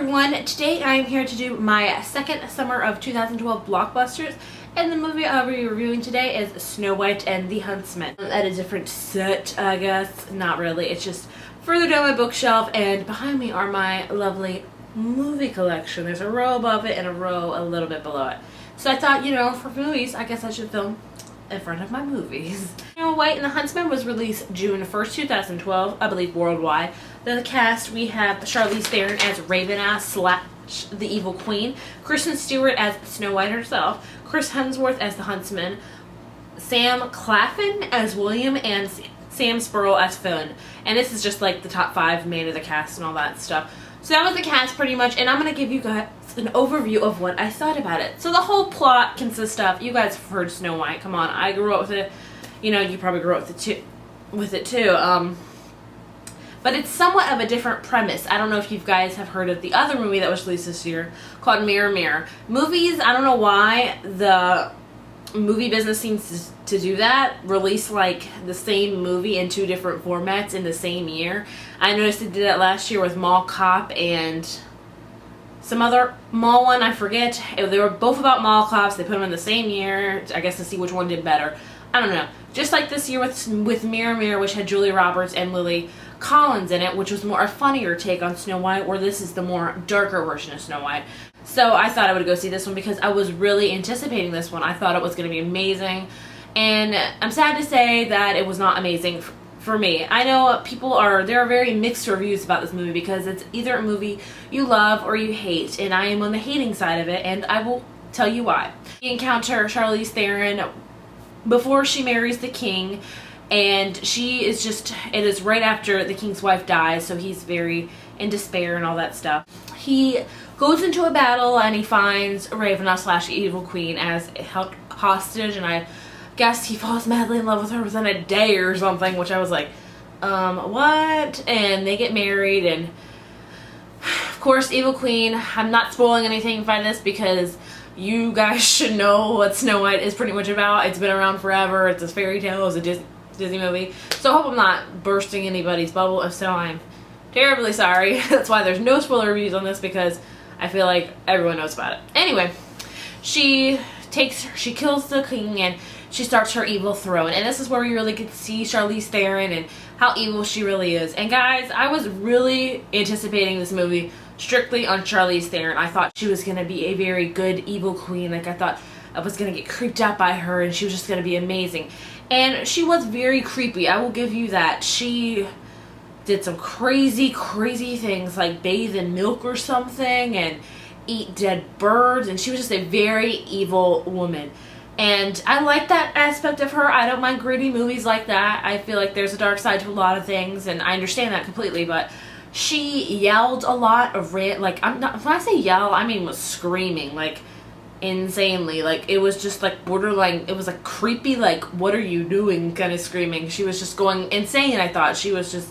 everyone, today I am here to do my second summer of 2012 blockbusters, and the movie I'll be reviewing today is Snow White and the Huntsman. At a different set, I guess. Not really, it's just further down my bookshelf, and behind me are my lovely movie collection. There's a row above it and a row a little bit below it. So I thought, you know, for movies, I guess I should film in front of my movies. Snow White and the Huntsman was released June 1st, 2012, I believe worldwide. The cast, we have Charlize Theron as Raven/, the Evil Queen, Kristen Stewart as Snow White herself, Chris Hemsworth as the Huntsman, Sam Claflin as William, and Sam Spruell as Finn. And this is just like the top 5 made of the cast and all that stuff. So that was the cast pretty much, and I'm going to give you guys an overview of what I thought about it. So the whole plot consists of, you guys have heard Snow White, come on, I grew up with it, you know, you probably grew up with it too, but it's somewhat of a different premise. I don't know if you guys have heard of the other movie that was released this year called Mirror Mirror. Movies, I don't know why the movie business seems to do that, release like the same movie in 2 different formats in the same year. I noticed they did that last year with Mall Cop and some other mall one, I forget. They were both about mall cops. They put them in the same year, I guess, to see which one did better. I don't know. Just like this year with Mirror Mirror, which had Julia Roberts and Lily Collins in it, which was more a funnier take on Snow White, where this is the more darker version of Snow White. So I thought I would go see this one because I was really anticipating this one. I thought it was going to be amazing, and I'm sad to say that it was not amazing for me. I know there are very mixed reviews about this movie because it's either a movie you love or you hate, and I am on the hating side of it, and I will tell you why. We encounter Charlize Theron before she marries the king, and she is it is right after the king's wife dies, so he's very in despair and all that stuff. He goes into a battle and he finds Raven/, Evil Queen as held hostage, and I guess he falls madly in love with her within a day or something, which I was like, what? And they get married, and of course Evil Queen, I'm not spoiling anything by this because you guys should know what Snow White is pretty much about. It's been around forever. It's a fairy tale. It's a Disney movie. So I hope I'm not bursting anybody's bubble. If so, I'm terribly sorry. That's why there's no spoiler reviews on this, because I feel like everyone knows about it. Anyway, she kills the king and she starts her evil throne. And this is where we really get to see Charlize Theron and how evil she really is. And guys, I was really anticipating this movie strictly on Charlize Theron. I thought she was going to be a very good evil queen. Like, I thought I was going to get creeped out by her and she was just going to be amazing. And she was very creepy, I will give you that. She did some crazy things, like bathe in milk or something and eat dead birds, and she was just a very evil woman. And I like that aspect of her. I don't mind gritty movies like that. I feel like there's a dark side to a lot of things, and I understand that completely, but she yelled a lot of like, when I say yell, I mean was screaming, like insanely. Like, it was just like borderline, it was like creepy, like, what are you doing kind of screaming. She was just going insane. I thought she was just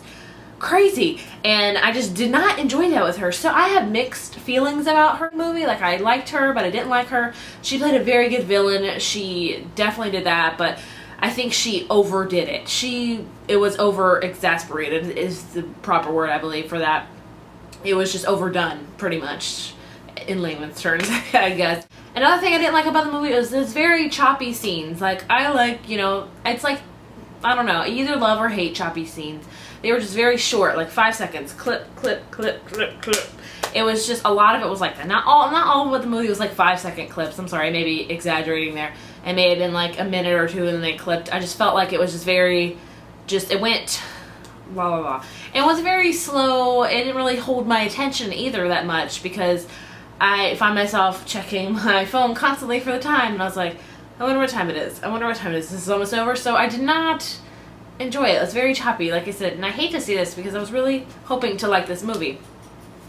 crazy, and I just did not enjoy that with her. So I have mixed feelings about her movie. Like, I liked her, but I didn't like her. She played a very good villain. She definitely did that, but I think she overdid it. It was over-exasperated is the proper word, I believe, for that. It was just overdone, pretty much, in layman's terms, I guess. Another thing I didn't like about the movie was this very choppy scenes. Like, I like, you know, it's like, I don't know, I either love or hate choppy scenes. They were just very short, like 5 seconds, clip, clip, clip, clip, clip. It was just, a lot of it was like that. Not all of the movie was like 5-second clips. I'm sorry, maybe exaggerating there. It may have been like a minute or two and then they clipped. I just felt like it was just very, it went blah, blah, blah. It was very slow. It didn't really hold my attention either that much, because I find myself checking my phone constantly for the time, and I was like, I wonder what time it is. I wonder what time it is. This is almost over. So I did not enjoy it. It was very choppy, like I said, and I hate to see this because I was really hoping to like this movie.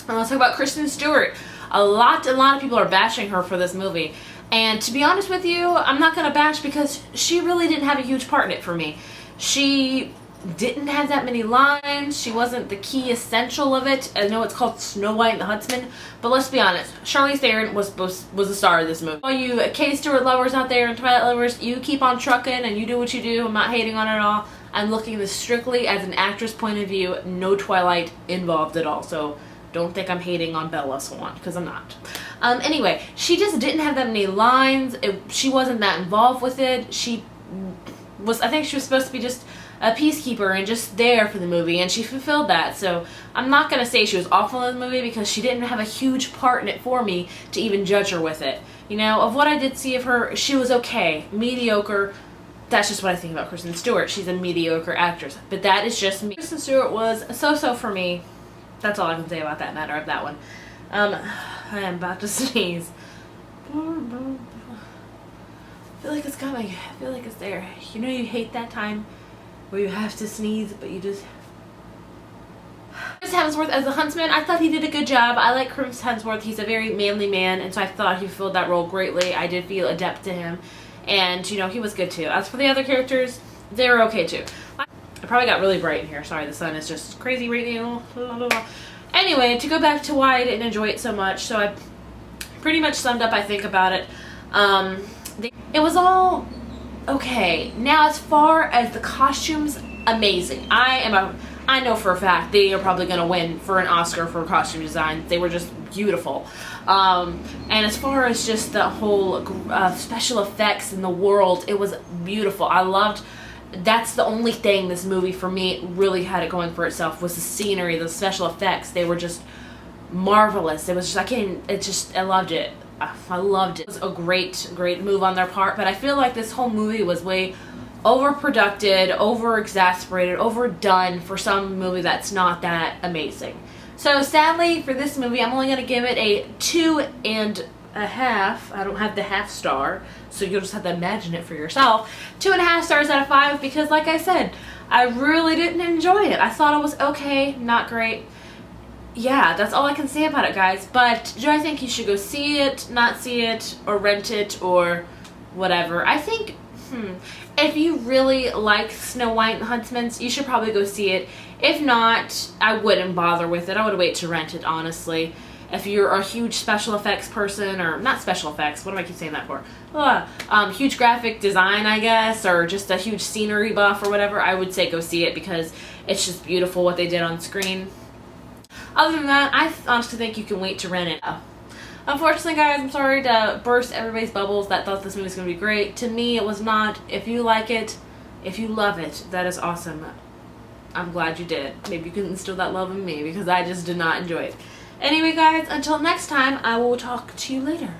And let's talk about Kristen Stewart. A lot of people are bashing her for this movie, and to be honest with you, I'm not gonna bash because she really didn't have a huge part in it for me. She didn't have that many lines. She wasn't the key essential of it. I know it's called Snow White and the Huntsman, but let's be honest, Charlize Theron was the star of this movie. All you K. Stewart lovers out there and Twilight lovers, you keep on trucking and you do what you do. I'm not hating on it at all. I'm looking at this strictly as an actress point of view, no Twilight involved at all. So Don't think I'm hating on Bella Swan, because I'm not. Anyway, she just didn't have that many lines. She wasn't that involved with it. I think she was supposed to be just a peacekeeper and just there for the movie, and she fulfilled that. So I'm not going to say she was awful in the movie, because she didn't have a huge part in it for me to even judge her with it. You know, of what I did see of her, she was okay. Mediocre. That's just what I think about Kristen Stewart. She's a mediocre actress. But that is just me. Kristen Stewart was so-so for me. That's all I can say about that matter of that one. I am about to sneeze. I feel like it's coming. I feel like it's there. You know you hate that time where you have to sneeze, but you just... Chris Hemsworth as the Huntsman, I thought he did a good job. I like Chris Hemsworth. He's a very manly man, and so I thought he filled that role greatly. I did feel adept to him, and, you know, he was good too. As for the other characters, they were okay too. I probably got really bright in here. Sorry, the sun is just crazy right now. Anyway, to go back to why I didn't enjoy it so much, so I pretty much summed up, I think, about it. It was all okay. Now, as far as the costumes, amazing. I know for a fact they are probably going to win for an Oscar for costume design. They were just beautiful. And as far as just the whole special effects in the world, it was beautiful. I loved... That's the only thing this movie for me really had it going for itself, was the scenery, the special effects. They were just marvelous. It was just, I loved it. I loved it. It was a great move on their part, but I feel like this whole movie was way overproducted, over-exasperated, overdone for some movie that's not that amazing. So sadly for this movie, I'm only going to give it a 2.5. I don't have the half star, so you'll just have to imagine it for yourself. 2.5 stars out of 5, because like I said, I really didn't enjoy it. I thought it was okay, not great. Yeah, that's all I can say about it, guys. But do I think you should go see it, not see it, or rent it, or whatever? I think, if you really like Snow White and Huntsman, you should probably go see it. If not, I wouldn't bother with it. I would wait to rent it, honestly. If you're a huge special effects person, or not special effects, what do I keep saying that for? Huge graphic design, I guess, or just a huge scenery buff or whatever, I would say go see it, because it's just beautiful what they did on screen. Other than that, I honestly think you can wait to rent it. Unfortunately, guys, I'm sorry to burst everybody's bubbles that thought this movie was going to be great. To me, it was not. If you like it, if you love it, that is awesome. I'm glad you did. Maybe you can instill that love in me, because I just did not enjoy it. Anyway, guys, until next time, I will talk to you later.